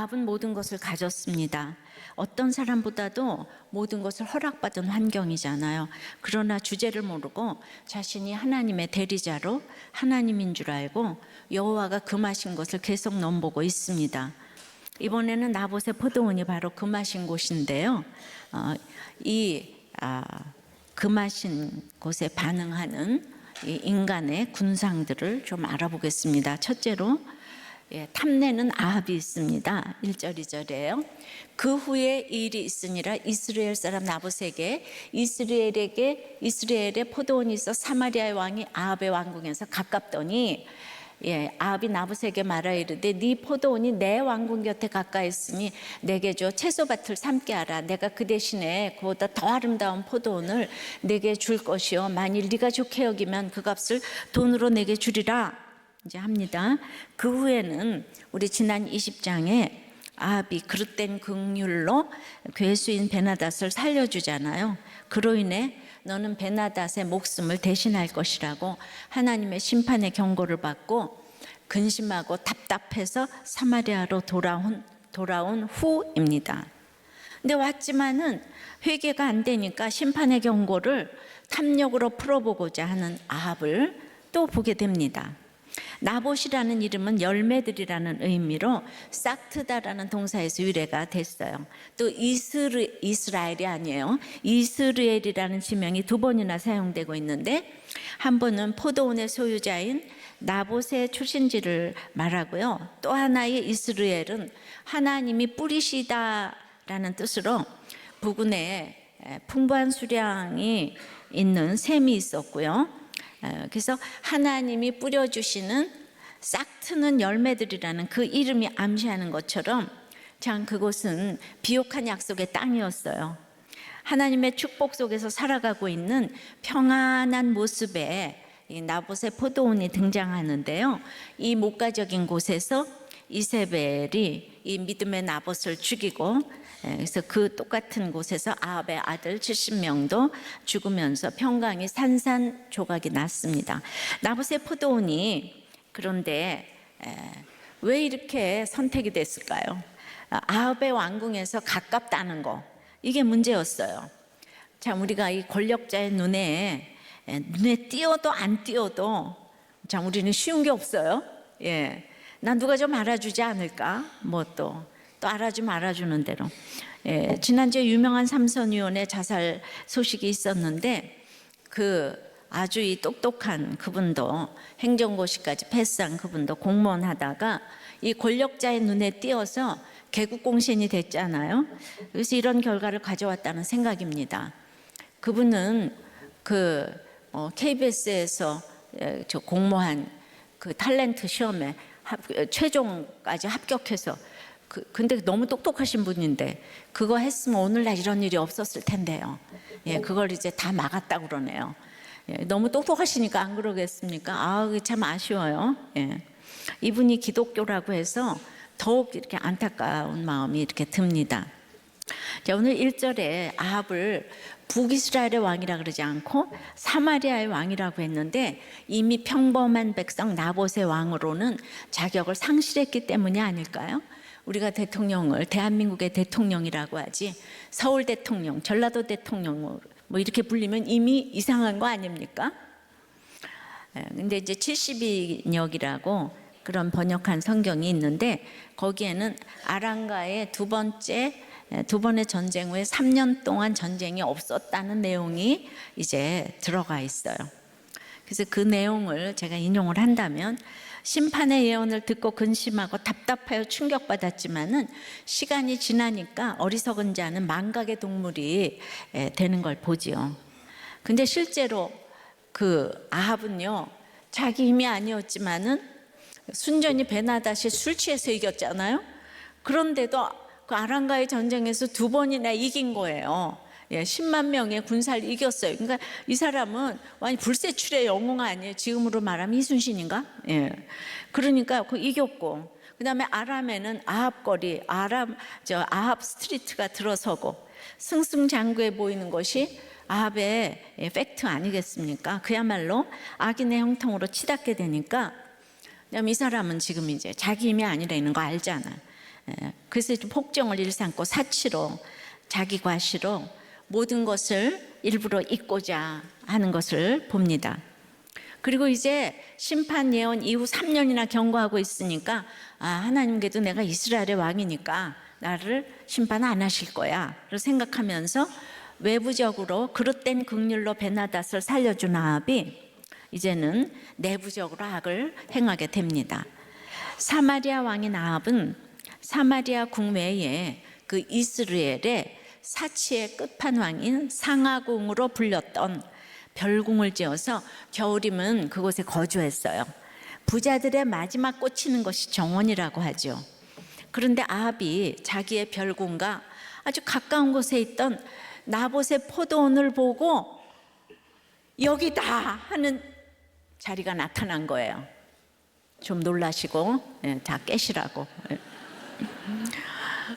아합은 모든 것을 가졌습니다. 어떤 사람보다도 모든 것을 허락받은 환경이잖아요. 그러나 주제를 모르고 자신이 하나님의 대리자로 하나님인 줄 알고 여호와가 금하신 것을 계속 넘보고 있습니다. 이번에는 나봇의 포도원이 바로 금하신 곳인데요. 금하신 곳에 반응하는 이 인간의 군상들을 좀 알아보겠습니다. 첫째로 탐내는 아합이 있습니다. 1절 2절이에요. 그 후에 일이 있으니라 이스라엘 사람 나봇에게 이스라엘의 포도원이 있어 사마리아의 왕이 아합의 왕궁에서 가깝더니 아합이 나봇에게 말하 이르되 네 포도원이 내 왕궁 곁에 가까이 있으니 내게 줘 채소밭을 삼게 하라. 내가 그 대신에 그보다 더 아름다운 포도원을 내게 줄 것이요 만일 네가 좋게 여기면 그 값을 돈으로 내게 주리라 이제 합니다. 그 후에는 우리 지난 20장에 아합이 그릇된 긍휼로 괴수인 베나닷을 살려주잖아요. 그로 인해 너는 베나닷의 목숨을 대신할 것이라고 하나님의 심판의 경고를 받고 근심하고 답답해서 사마리아로 돌아온 후입니다. 근데 왔지만은 회개가 안 되니까 심판의 경고를 탐욕으로 풀어보고자 하는 아합을 또 보게 됩니다. 나봇이라는 이름은 열매들이라는 의미로 싹트다라는 동사에서 유래가 됐어요. 또 이스라엘이 아니에요. 이스라엘이라는 지명이 두 번이나 사용되고 있는데 한 번은 포도원의 소유자인 나봇의 출신지를 말하고요. 또 하나의 이스라엘은 하나님이 뿌리시다라는 뜻으로 부근에 풍부한 수량이 있는 샘이 있었고요. 그래서 하나님이 뿌려주시는 싹트는 열매들이라는 그 이름이 암시하는 것처럼 참 그곳은 비옥한 약속의 땅이었어요. 하나님의 축복 속에서 살아가고 있는 평안한 모습에 이 나봇의 포도원이 등장하는데요. 이 목가적인 곳에서 이세벨이 이 믿음의 나봇을 죽이고 그래서 그 똑같은 곳에서 아합의 아들 70명도 죽으면서 평강이 산산조각이 났습니다. 나봇의 포도원이 그런데 왜 이렇게 선택이 됐을까요? 아합의 왕궁에서 가깝다는 거 이게 문제였어요. 참 우리가 이 권력자의 눈에 띄어도 안 띄어도 참 우리는 쉬운 게 없어요. 난 누가 좀 알아주지 않을까? 뭐 또 알아주면 알아주는 대로. 지난주에 유명한 삼선위원의 자살 소식이 있었는데 그 아주 이 똑똑한 그분도 행정고시까지 패스한 그분도 공무원 하다가 이 권력자의 눈에 띄어서 개국공신이 됐잖아요. 그래서 이런 결과를 가져왔다는 생각입니다. 그분은 KBS에서 저 공모한 그 탤런트 시험에 최종까지 합격해서 근데 너무 똑똑하신 분인데 그거 했으면 오늘날 이런 일이 없었을 텐데요. 그걸 이제 다 막았다고 그러네요. 너무 똑똑하시니까 안 그러겠습니까? 참 아쉬워요. 이분이 기독교라고 해서 더욱 이렇게 안타까운 마음이 이렇게 듭니다. 자, 오늘 1절에 아합을 북이스라엘의 왕이라 그러지 않고 사마리아의 왕이라고 했는데 이미 평범한 백성 나봇의 왕으로는 자격을 상실했기 때문이 아닐까요? 우리가 대통령을 대한민국의 대통령이라고 하지 서울 대통령, 전라도 대통령 뭐 이렇게 불리면 이미 이상한 거 아닙니까? 근데 이제 72역이라고 그런 번역한 성경이 있는데 거기에는 아랑가의 두 번의 전쟁 후에 3년 동안 전쟁이 없었다는 내용이 이제 들어가 있어요. 그래서 그 내용을 제가 인용을 한다면 심판의 예언을 듣고 근심하고 답답하여 충격받았지만은 시간이 지나니까 어리석은 자는 망각의 동물이 되는 걸 보지요. 근데 실제로 그 아합은요 자기 힘이 아니었지만은 순전히 베나닷이 술 취해서 이겼잖아요. 그런데도 그 아랑가의 전쟁에서 두 번이나 이긴 거예요. 10만 명의 군사를 이겼어요. 그러니까 이 사람은 완전 불세출의 영웅 아니에요. 지금으로 말하면 이순신인가? 그러니까 그 이겼고, 그 다음에 아람에는 아합거리, 아합 스트리트가 들어서고 승승장구해 보이는 것이 아합의 팩트 아니겠습니까? 그야말로 악인의 형통으로 치닫게 되니까 이 사람은 지금 이제 자기 힘이 아니라는 거 알잖아요. 그래서 폭정을 일삼고 사치로 자기 과시로 모든 것을 일부러 잊고자 하는 것을 봅니다. 그리고 이제 심판 예언 이후 3년이나 경고하고 있으니까 하나님께도 내가 이스라엘의 왕이니까 나를 심판 안 하실 거야 생각하면서 외부적으로 그릇된 긍휼로 베나닷을 살려준 아합이 이제는 내부적으로 악을 행하게 됩니다. 사마리아 왕인 아합은 사마리아 국외에 그 이스라엘의 사치의 끝판왕인 상하궁으로 불렸던 별궁을 지어서 겨울이면 그곳에 거주했어요. 부자들의 마지막 꽂히는 것이 정원이라고 하죠. 그런데 아합이 자기의 별궁과 아주 가까운 곳에 있던 나봇의 포도원을 보고 여기다 하는 자리가 나타난 거예요. 좀 놀라시고 다 깨시라고.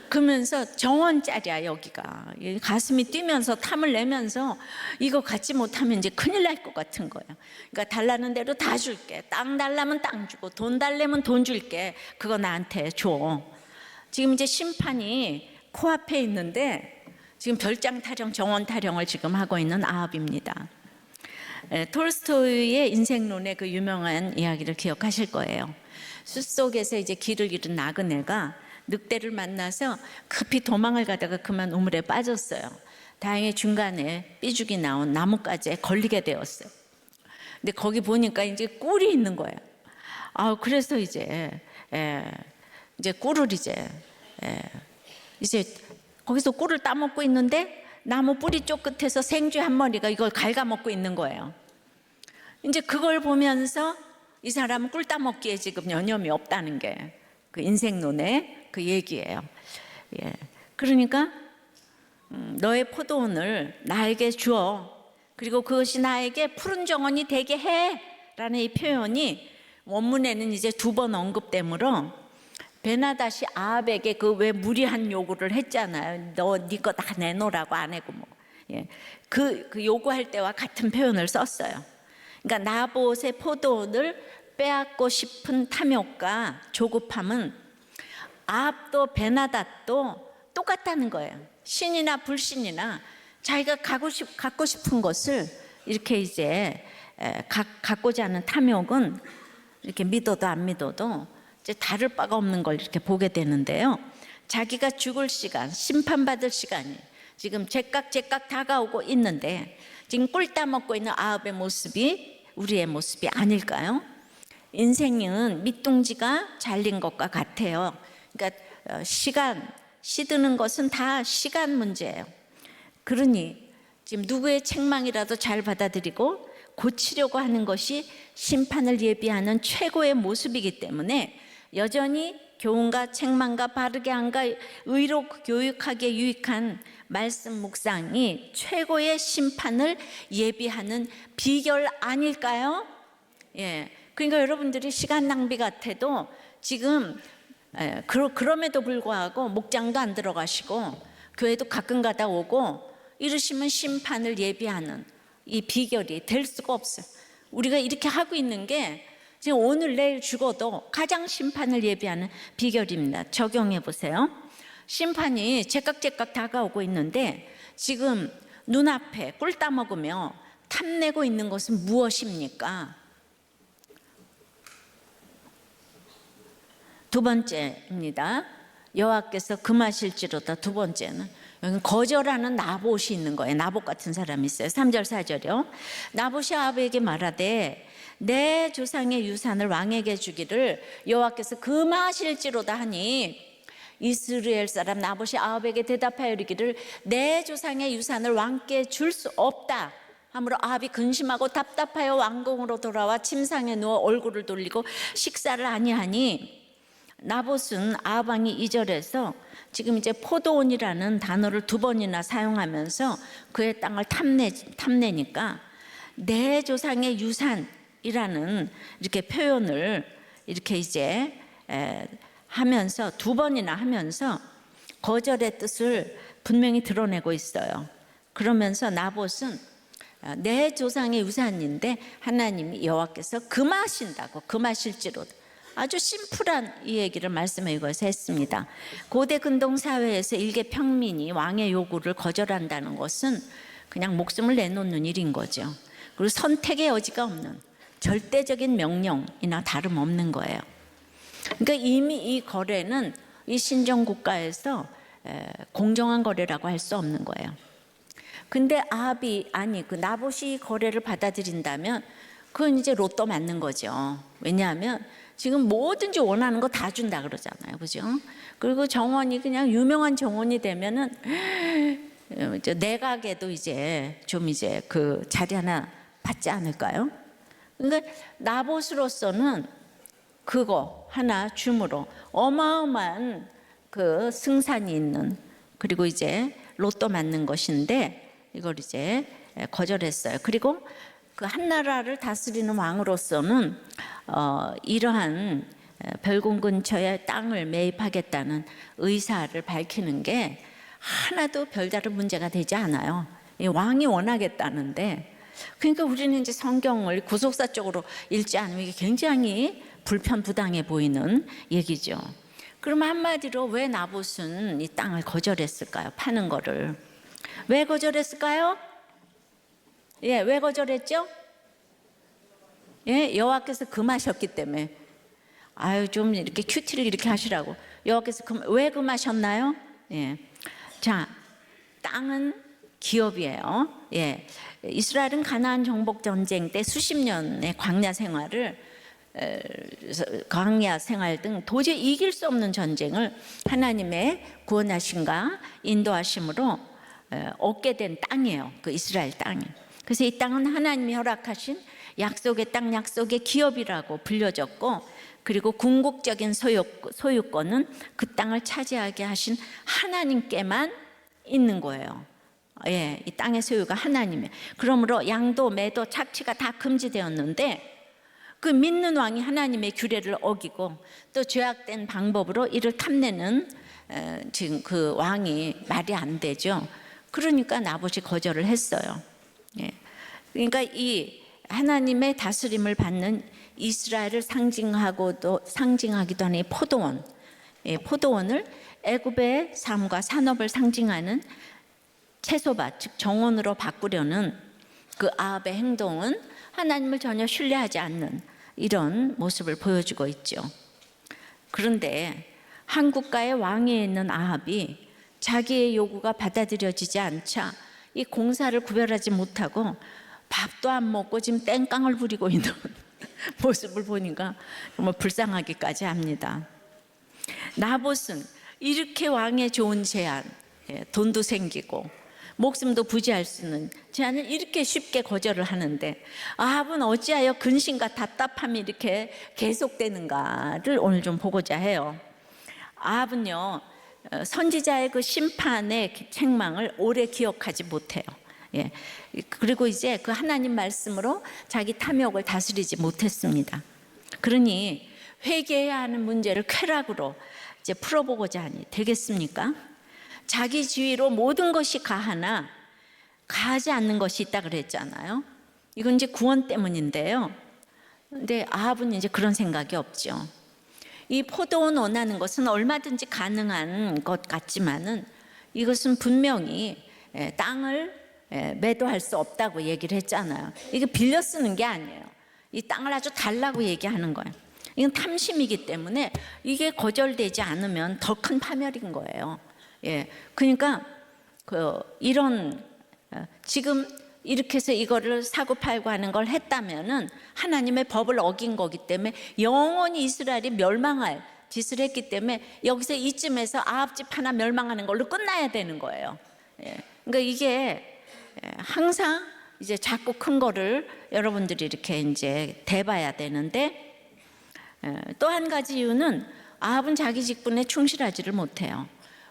그러면서 정원짜리야 여기가. 가슴이 뛰면서 탐을 내면서 이거 갖지 못하면 이제 큰일 날 것 같은 거예요. 그러니까 달라는 대로 다 줄게. 땅 달라면 땅 주고 돈 달라면 돈 줄게. 그거 나한테 줘. 지금 이제 심판이 코앞에 있는데 지금 별장 타령, 정원 타령을 지금 하고 있는 아합입니다. 톨스토이의 인생론의 그 유명한 이야기를 기억하실 거예요. 숲속에서 이제 길을 잃은 나그네가 늑대를 만나서 급히 도망을 가다가 그만 우물에 빠졌어요. 다행히 중간에 삐죽이 나온 나뭇가지에 걸리게 되었어요. 근데 거기 보니까 이제 꿀이 있는 거예요. 그래서 이제 꿀을 이제 거기서 꿀을 따먹고 있는데 나무 뿌리 쪽 끝에서 생쥐 한 마리가 이걸 갉아먹고 있는 거예요. 이제 그걸 보면서 이 사람은 꿀 따먹기에 지금 여념이 없다는 게 그 인생론의 그 얘기예요. 그러니까 너의 포도원을 나에게 주어 그리고 그것이 나에게 푸른 정원이 되게 해 라는 이 표현이 원문에는 이제 2번 언급되므로 베나닷이 아합에게 그 왜 무리한 요구를 했잖아요. 너 네 거 다 내놓으라고 안 해고 그 요구할 때와 같은 표현을 썼어요. 그러니까 나봇의 포도원을 빼앗고 싶은 탐욕과 조급함은 아합도 베나닷도 똑같다는 거예요. 신이나 불신이나 자기가 갖고 싶은 것을 이렇게 이제 갖고자 하는 탐욕은 이렇게 믿어도 안 믿어도 이제 다를 바가 없는 걸 이렇게 보게 되는데요. 자기가 죽을 시간, 심판받을 시간이 지금 제깍제깍 다가오고 있는데 지금 꿀 따먹고 있는 아합의 모습이 우리의 모습이 아닐까요? 인생은 밑둥지가 잘린 것과 같아요. 그러니까 시드는 것은 다 시간 문제예요. 그러니 지금 누구의 책망이라도 잘 받아들이고 고치려고 하는 것이 심판을 예비하는 최고의 모습이기 때문에 여전히 교훈과 책망과 바르게 함과 의로 교육하기에 유익한 말씀 묵상이 최고의 심판을 예비하는 비결 아닐까요? 그러니까 여러분들이 시간 낭비 같아도 지금 그럼에도 불구하고 목장도 안 들어가시고 교회도 가끔 가다 오고 이러시면 심판을 예비하는 이 비결이 될 수가 없어요. 우리가 이렇게 하고 있는 게 지금 오늘 내일 죽어도 가장 심판을 예비하는 비결입니다. 적용해 보세요. 심판이 제깍제깍 다가오고 있는데 지금 눈앞에 꿀 따먹으며 탐내고 있는 것은 무엇입니까? 2번째입니다. 여호와께서 금하실지로다. 2번째는 여기 거절하는 나봇이 있는 거예요. 나봇 같은 사람이 있어요. 3절 4절이요. 나봇이 아합에게 말하되 내 조상의 유산을 왕에게 주기를 여호와께서 금하실지로다 하니 이스라엘 사람 나봇이 아합에게 대답하여 이르기를 내 조상의 유산을 왕께 줄 수 없다 하므로 아합이 근심하고 답답하여 왕궁으로 돌아와 침상에 누워 얼굴을 돌리고 식사를 아니하니 나봇은 아합 왕이 2절에서 지금 이제 포도원이라는 단어를 2번이나 사용하면서 그의 땅을 탐내니까 내 조상의 유산이라는 이렇게 표현을 이렇게 이제 하면서 2번이나 하면서 거절의 뜻을 분명히 드러내고 있어요. 그러면서 나봇은 내 조상의 유산인데 하나님이 여호와께서 금하신다고 금하실지로다. 아주 심플한 이 얘기를 말씀에 이것에 했습니다. 고대 근동 사회에서 일개 평민이 왕의 요구를 거절한다는 것은 그냥 목숨을 내놓는 일인 거죠. 그리고 선택의 여지가 없는 절대적인 명령이나 다름없는 거예요. 그러니까 이미 이 거래는 이 신정 국가에서 공정한 거래라고 할 수 없는 거예요. 근데 그 나봇이 거래를 받아들인다면 그건 이제 로또 맞는 거죠. 왜냐하면 지금 뭐든지 원하는 거 다 준다 그러잖아요, 그죠? 그리고 정원이 그냥 유명한 정원이 되면은 내각에도 이제 좀 이제 그 자리 하나 받지 않을까요? 그러니까 나봇으로서는 그거 하나 줌으로 어마어마한 그 승산이 있는, 그리고 이제 로또 맞는 것인데 이걸 이제 거절했어요. 그리고 그 한 나라를 다스리는 왕으로서는 이러한 별궁 근처에 땅을 매입하겠다는 의사를 밝히는 게 하나도 별다른 문제가 되지 않아요. 이 왕이 원하겠다는데, 그러니까 우리는 이제 성경을 구속사적으로 읽지 않으면 이게 굉장히 불편부당해 보이는 얘기죠. 그럼 한마디로 왜 나봇은 이 땅을 거절했을까요? 파는 거를. 왜 거절했을까요? 예, 왜 거절했죠? 예, 여호와께서 금하셨기 때문에. 아유, 좀 이렇게 큐티를 이렇게 하시라고. 여호와께서 왜 금하셨나요? 예. 자, 땅은 기업이에요. 예. 이스라엘은 가나안 정복 전쟁 때 수십 년의 광야 생활 등 도저히 이길 수 없는 전쟁을 하나님의 구원하심과 인도하심으로 얻게 된 땅이에요. 그 이스라엘 땅이. 그래서 이 땅은 하나님이 허락하신 약속의 땅, 약속의 기업이라고 불려졌고, 그리고 궁극적인 소유권은 그 땅을 차지하게 하신 하나님께만 있는 거예요. 예, 이 땅의 소유가 하나님이에요. 그러므로 양도, 매도, 착취가 다 금지되었는데 그 믿는 왕이 하나님의 규례를 어기고 또 죄악된 방법으로 이를 탐내는 지금 그 왕이 말이 안 되죠. 그러니까 나봇이 거절을 했어요. 예. 그러니까 이 하나님의 다스림을 받는 이스라엘을 상징하기도 하는 이 포도원, 포도원을 애굽의 삶과 산업을 상징하는 채소밭, 즉 정원으로 바꾸려는 그 아합의 행동은 하나님을 전혀 신뢰하지 않는 이런 모습을 보여주고 있죠. 그런데 한 국가의 왕위에 있는 아합이 자기의 요구가 받아들여지지 않자 이 공사를 구별하지 못하고 밥도 안 먹고 지금 땡깡을 부리고 있는 모습을 보니까 정말 불쌍하기까지 합니다. 나봇은 이렇게 왕의 좋은 제안, 돈도 생기고 목숨도 부지할 수 있는 제안을 이렇게 쉽게 거절을 하는데 아합은 어찌하여 근심과 답답함이 이렇게 계속되는가를 오늘 좀 보고자 해요. 아합은요, 선지자의 그 심판의 책망을 오래 기억하지 못해요. 예. 그리고 이제 그 하나님 말씀으로 자기 탐욕을 다스리지 못했습니다. 그러니 회개해야 하는 문제를 쾌락으로 이제 풀어보고자 하니 되겠습니까? 자기 지위로 모든 것이 가하나 가하지 않는 것이 있다 그랬잖아요. 이건 이제 구원 때문인데요. 근데 아합은 이제 그런 생각이 없죠. 이 포도원 원하는 것은 얼마든지 가능한 것 같지만은 이것은 분명히 땅을 매도할 수 없다고 얘기를 했잖아요. 이게 빌려 쓰는 게 아니에요. 이 땅을 아주 달라고 얘기하는 거예요. 이건 탐심이기 때문에 이게 거절되지 않으면 더 큰 파멸인 거예요. 예, 그러니까 이런 지금 이렇게 해서 이거를 사고 팔고 하는 걸 했다면은 하나님의 법을 어긴 거기 때문에 영원히 이스라엘이 멸망할 짓을 했기 때문에 여기서 이쯤에서 아합 집 하나 멸망하는 걸로 끝나야 되는 거예요. 예, 그러니까 이게 항상 이제 자꾸 큰 거를 여러분들이 이렇게 이제 대봐야 되는데, 또 한 가지 이유는 아합은 자기 직분에 충실하지를 못해요.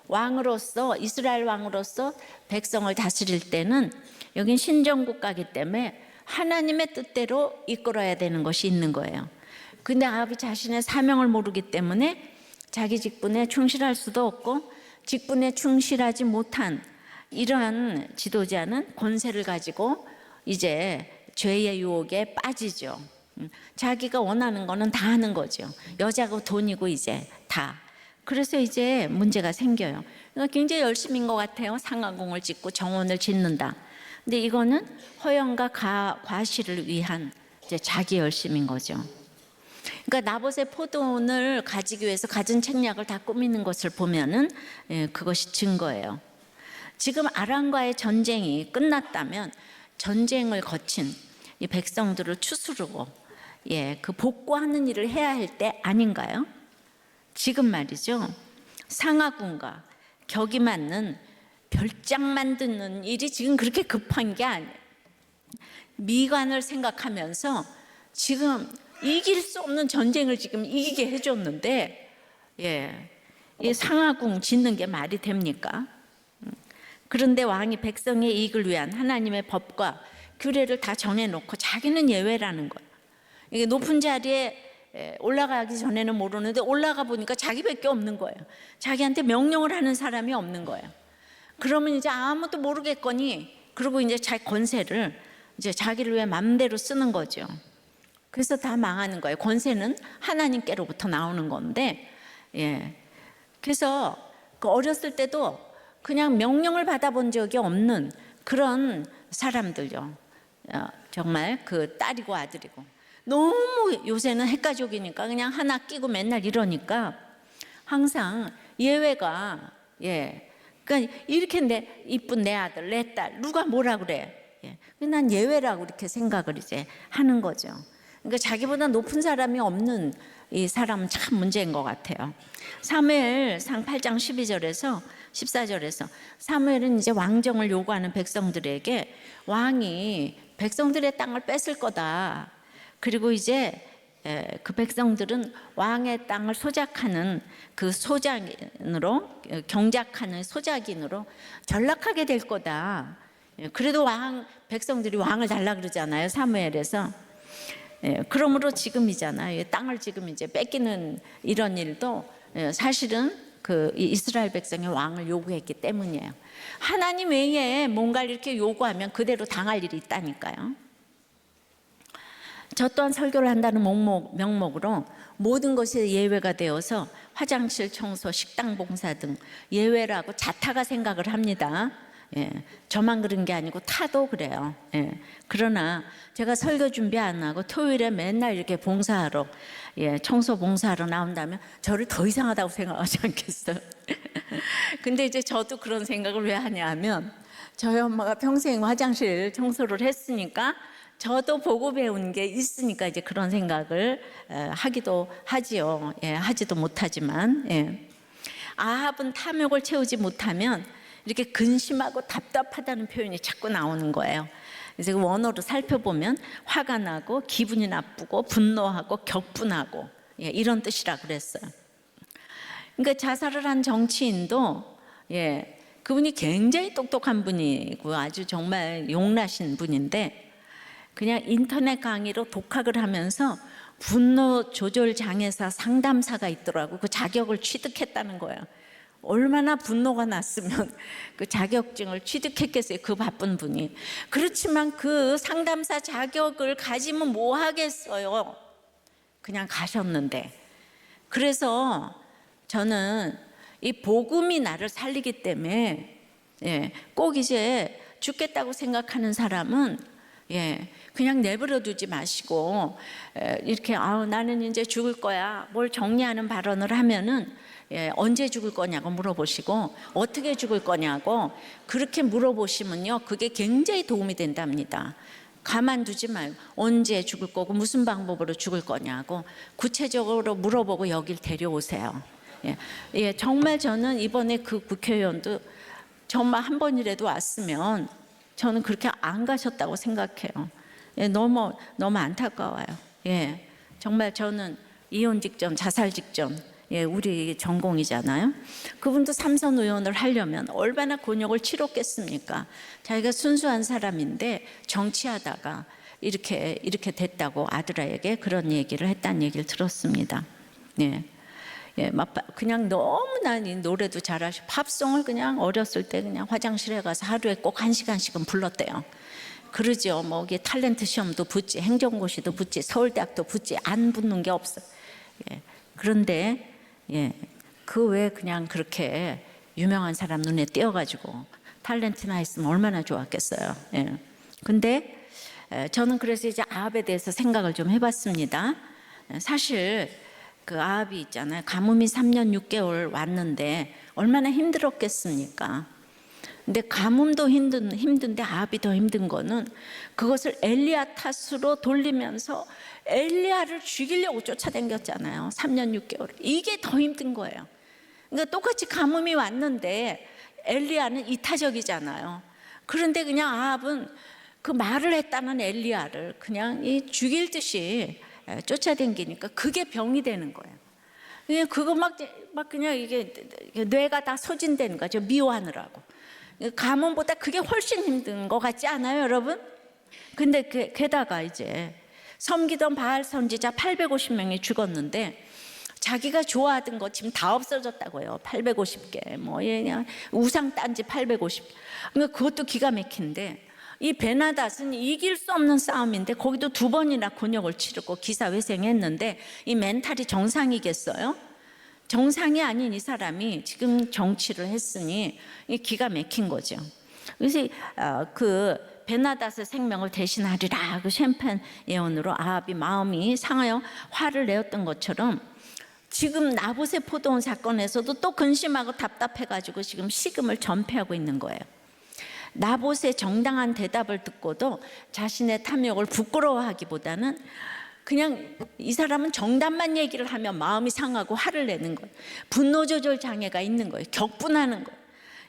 왕으로서, 이스라엘 왕으로서 백성을 다스릴 때는 여긴 신정국가이기 때문에 하나님의 뜻대로 이끌어야 되는 것이 있는 거예요. 근데 아합이 자신의 사명을 모르기 때문에 자기 직분에 충실할 수도 없고, 직분에 충실하지 못한 이러한 지도자는 권세를 가지고 이제 죄의 유혹에 빠지죠. 자기가 원하는 거는 다 하는 거죠. 여자고 돈이고 이제 다. 그래서 이제 문제가 생겨요. 그러니까 굉장히 열심인 것 같아요. 상아궁을 짓고 정원을 짓는다. 근데 이거는 허영과 과시를 위한 이제 자기 열심인 거죠. 그러니까 나봇의 포도원을 가지기 위해서 가진 책략을 다 꾸미는 것을 보면은 그것이 증거예요. 지금 아람과의 전쟁이 끝났다면 전쟁을 거친 이 백성들을 추스르고 그 복구하는 일을 해야 할 때 아닌가요? 지금 말이죠. 상하군과 격이 맞는 별장 만드는 일이 지금 그렇게 급한 게 아니에요. 미관을 생각하면서 지금 이길 수 없는 전쟁을 지금 이기게 해줬는데 이 상하궁 짓는 게 말이 됩니까? 그런데 왕이 백성의 이익을 위한 하나님의 법과 규례를 다 정해놓고 자기는 예외라는 거예요. 이게 높은 자리에 올라가기 전에는 모르는데 올라가 보니까 자기밖에 없는 거예요. 자기한테 명령을 하는 사람이 없는 거예요. 그러면 이제 아무도 모르겠거니 그리고 이제 자기 권세를 이제 자기를 위해 마음대로 쓰는 거죠. 그래서 다 망하는 거예요. 권세는 하나님께로부터 나오는 건데, 그래서 그 어렸을 때도 그냥 명령을 받아본 적이 없는 그런 사람들요. 정말 그 딸이고 아들이고. 너무 요새는 핵가족이니까 그냥 하나 끼고 맨날 이러니까 항상 예외가, 그러니까 이렇게 이쁜 내 아들, 내 딸, 누가 뭐라 그래. 난 예외라고 이렇게 생각을 이제 하는 거죠. 그러니까 자기보다 높은 사람이 없는 이 사람은 참 문제인 것 같아요. 사무엘상 8장 12절에서 14절에서 사무엘은 이제 왕정을 요구하는 백성들에게 왕이 백성들의 땅을 뺏을 거다. 그리고 이제 그 백성들은 왕의 땅을 소작하는 그 소작인으로, 경작하는 소작인으로 전락하게 될 거다. 그래도 백성들이 왕을 달라 그러잖아요. 사무엘에서. 그러므로 지금이잖아요. 땅을 지금 이제 뺏기는 이런 일도 사실은 그 이스라엘 백성의 왕을 요구했기 때문이에요. 하나님 외에 뭔가를 이렇게 요구하면 그대로 당할 일이 있다니까요. 저 또한 설교를 한다는 명목으로 모든 것이 예외가 되어서 화장실 청소, 식당 봉사 등 예외라고 자타가 생각을 합니다. 저만 그런 게 아니고 타도 그래요. 그러나 제가 설교 준비 안 하고 토요일에 맨날 이렇게 봉사하러, 청소 봉사하러 나온다면 저를 더 이상하다고 생각하지 않겠어요? 근데 이제 저도 그런 생각을 왜 하냐 하면 저희 엄마가 평생 화장실 청소를 했으니까 저도 보고 배운 게 있으니까 이제 그런 생각을 하기도 하지요. 하지도 못하지만. 아합은 탐욕을 채우지 못하면 이렇게 근심하고 답답하다는 표현이 자꾸 나오는 거예요. 그래서 그 원어로 살펴보면 화가 나고 기분이 나쁘고 분노하고 격분하고 이런 뜻이라 그랬어요. 그러니까 자살을 한 정치인도 그분이 굉장히 똑똑한 분이고 아주 정말 용나신 분인데 그냥 인터넷 강의로 독학을 하면서 분노 조절 장애사 상담사가 있더라고. 그 자격을 취득했다는 거예요. 얼마나 분노가 났으면 그 자격증을 취득했겠어요. 그 바쁜 분이. 그렇지만 그 상담사 자격을 가지면 뭐 하겠어요. 그냥 가셨는데. 그래서 저는 이 복음이 나를 살리기 때문에 꼭 이제 죽겠다고 생각하는 사람은 그냥 내버려 두지 마시고 이렇게 나는 이제 죽을 거야 뭘 정리하는 발언을 하면은 언제 죽을 거냐고 물어보시고 어떻게 죽을 거냐고 그렇게 물어보시면요 그게 굉장히 도움이 된답니다. 가만두지 말고 언제 죽을 거고 무슨 방법으로 죽을 거냐고 구체적으로 물어보고 여길 데려오세요. 정말 저는 이번에 그 국회의원도 정말 한 번이라도 왔으면 저는 그렇게 안 가셨다고 생각해요. 너무 안타까워요. 정말 저는 이혼 직전, 자살 직전, 우리 전공이잖아요. 그분도 삼선 의원을 하려면 얼마나 곤욕을 치렀겠습니까? 자기가 순수한 사람인데 정치하다가 이렇게 됐다고 아들에게 그런 얘기를 했다는 얘기를 들었습니다. 그냥 너무나 노래도 잘하시고 팝송을 그냥 어렸을 때 그냥 화장실에 가서 하루에 꼭 1시간씩은 불렀대요. 그러죠. 뭐 이게 탤런트 시험도 붙지, 행정고시도 붙지, 서울대학도 붙지, 안 붙는 게 없어. 예. 그런데 그 왜 그냥 그렇게 유명한 사람 눈에 띄어가지고 탤런트나 했으면 얼마나 좋았겠어요. 예. 근데 저는 그래서 이제 아합에 대해서 생각을 좀 해봤습니다. 사실 그 아합이 있잖아요. 가뭄이 3년 6개월 왔는데 얼마나 힘들었겠습니까? 근데 가뭄도 힘든데 아합이 더 힘든 거는 그것을 엘리야 탓으로 돌리면서 엘리야를 죽이려고 쫓아다녔잖아요. 3년 6개월. 이게 더 힘든 거예요. 그러니까 똑같이 가뭄이 왔는데 엘리야는 이타적이잖아요. 그런데 그냥 아합은 그 말을 했다는 엘리야를 그냥 죽일 듯이 쫓아다니니까 그게 병이 되는 거예요. 그냥 그거 막 그냥 이게 뇌가 다 소진되는 거죠. 미워하느라고. 가뭄보다 그게 훨씬 힘든 것 같지 않아요, 여러분? 근데 게다가 이제 섬기던 바알 선지자 850명이 죽었는데 자기가 좋아하던 거 지금 다 없어졌다고요. 850개. 뭐 그냥 우상 딴지 850. 그러니까 그것도 기가 막힌데 이 베나닷은 이길 수 없는 싸움인데 거기도 2번이나 곤욕을 치르고 기사회생했는데 이 멘탈이 정상이겠어요? 정상이 아닌 이 사람이 지금 정치를 했으니 기가 막힌 거죠. 그래서 그 베나닷의 생명을 대신하리라 그 샴페인 예언으로 아합이 마음이 상하여 화를 내었던 것처럼 지금 나봇의 포도원 사건에서도 또 근심하고 답답해가지고 지금 식음을 전폐하고 있는 거예요. 나봇의 정당한 대답을 듣고도 자신의 탐욕을 부끄러워하기보다는 그냥 이 사람은 정답만 얘기를 하면 마음이 상하고 화를 내는 거예요. 분노 조절 장애가 있는 거예요. 격분하는 거예요.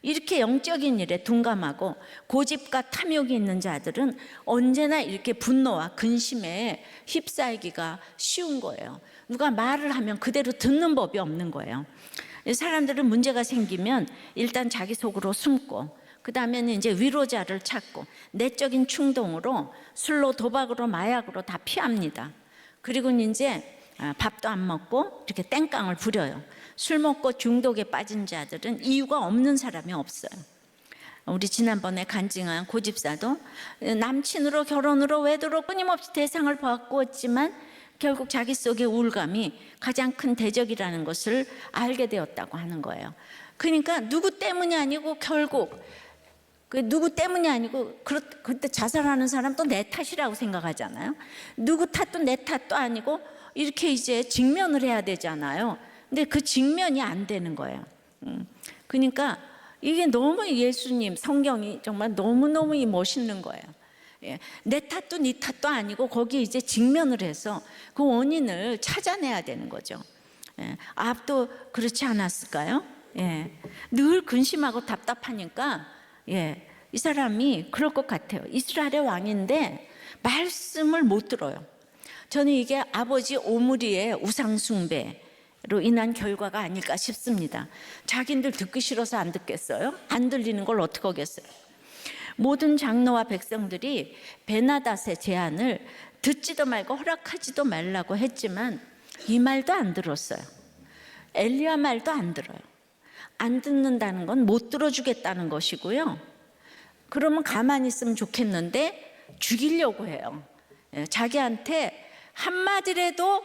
이렇게 영적인 일에 둔감하고 고집과 탐욕이 있는 자들은 언제나 이렇게 분노와 근심에 휩싸이기가 쉬운 거예요. 누가 말을 하면 그대로 듣는 법이 없는 거예요. 사람들은 문제가 생기면 일단 자기 속으로 숨고 그 다음에는 이제 위로자를 찾고 내적인 충동으로 술로 도박으로 마약으로 다 피합니다. 그리고 이제 밥도 안 먹고 이렇게 땡깡을 부려요. 술 먹고 중독에 빠진 자들은 이유가 없는 사람이 없어요. 우리 지난번에 간증한 고집사도 남친으로 결혼으로 외도로 끊임없이 대상을 바꾸었지만 결국 자기 속의 우울감이 가장 큰 대적이라는 것을 알게 되었다고 하는 거예요. 그러니까 누구 때문이 아니고 결국 누구 때문이 아니고 그때 자살하는 사람도 내 탓이라고 생각하잖아요. 누구 탓도 내 탓도 아니고 이렇게 이제 직면을 해야 되잖아요. 근데 그 직면이 안 되는 거예요. 그러니까 이게 너무 예수님 성경이 정말 너무너무 멋있는 거예요. 내 탓도 네 탓도 아니고 거기에 이제 직면을 해서 그 원인을 찾아내야 되는 거죠. 아합도 그렇지 않았을까요? 늘 근심하고 답답하니까 이 사람이 그럴 것 같아요. 이스라엘의 왕인데 말씀을 못 들어요. 저는 이게 아버지 오므리의 우상 숭배로 인한 결과가 아닐까 싶습니다. 자기들 듣기 싫어서 안 듣겠어요? 안 들리는 걸 어떻게 하겠어요? 모든 장로와 백성들이 베나닷의 제안을 듣지도 말고 허락하지도 말라고 했지만 이 말도 안 들었어요. 엘리야 말도 안 들어요. 안 듣는다는 건 못 들어주겠다는 것이고요. 그러면 가만히 있으면 좋겠는데 죽이려고 해요. 자기한테 한마디라도